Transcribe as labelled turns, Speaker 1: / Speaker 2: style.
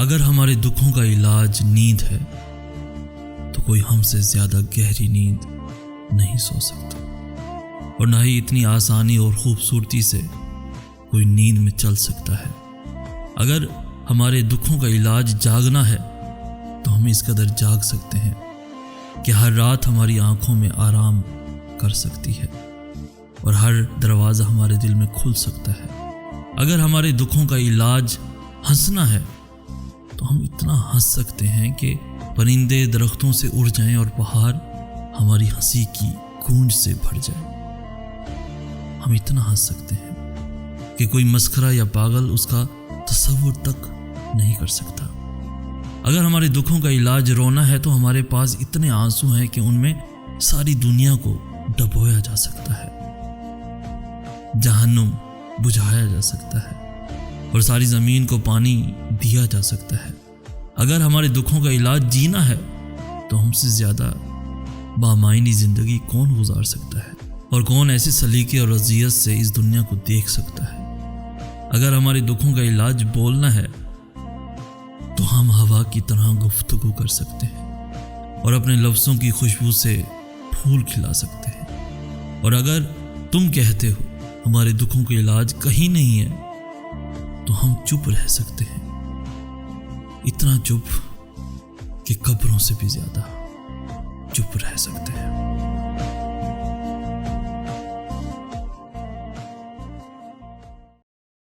Speaker 1: اگر ہمارے دکھوں کا علاج نیند ہے تو کوئی ہم سے زیادہ گہری نیند نہیں سو سکتا، اور نہ ہی اتنی آسانی اور خوبصورتی سے کوئی نیند میں چل سکتا ہے۔ اگر ہمارے دکھوں کا علاج جاگنا ہے تو ہم اس قدر جاگ سکتے ہیں کہ ہر رات ہماری آنکھوں میں آرام کر سکتی ہے اور ہر دروازہ ہمارے دل میں کھل سکتا ہے۔ اگر ہمارے دکھوں کا علاج ہنسنا ہے تو ہم اتنا ہنس سکتے ہیں کہ پرندے درختوں سے اڑ جائیں اور پہاڑ ہماری ہنسی کی گونج سے بھر جائے۔ ہم اتنا ہنس سکتے ہیں کہ کوئی مسخرہ یا پاگل اس کا تصور تک نہیں کر سکتا۔ اگر ہمارے دکھوں کا علاج رونا ہے تو ہمارے پاس اتنے آنسو ہیں کہ ان میں ساری دنیا کو ڈبویا جا سکتا ہے، جہنم بجھایا جا سکتا ہے اور ساری زمین کو پانی دیا جا سکتا ہے۔ اگر ہمارے دکھوں کا علاج جینا ہے تو ہم سے زیادہ بامعنی زندگی کون گزار سکتا ہے، اور کون ایسے سلیقے اور رضیت سے اس دنیا کو دیکھ سکتا ہے۔ اگر ہمارے دکھوں کا علاج بولنا ہے تو ہم ہوا کی طرح گفتگو کر سکتے ہیں اور اپنے لفظوں کی خوشبو سے پھول کھلا سکتے ہیں۔ اور اگر تم کہتے ہو ہمارے دکھوں کا علاج کہیں نہیں ہے تو ہم چپ رہ سکتے ہیں، اتنا چپ کہ قبروں سے بھی زیادہ چپ رہ سکتے ہیں۔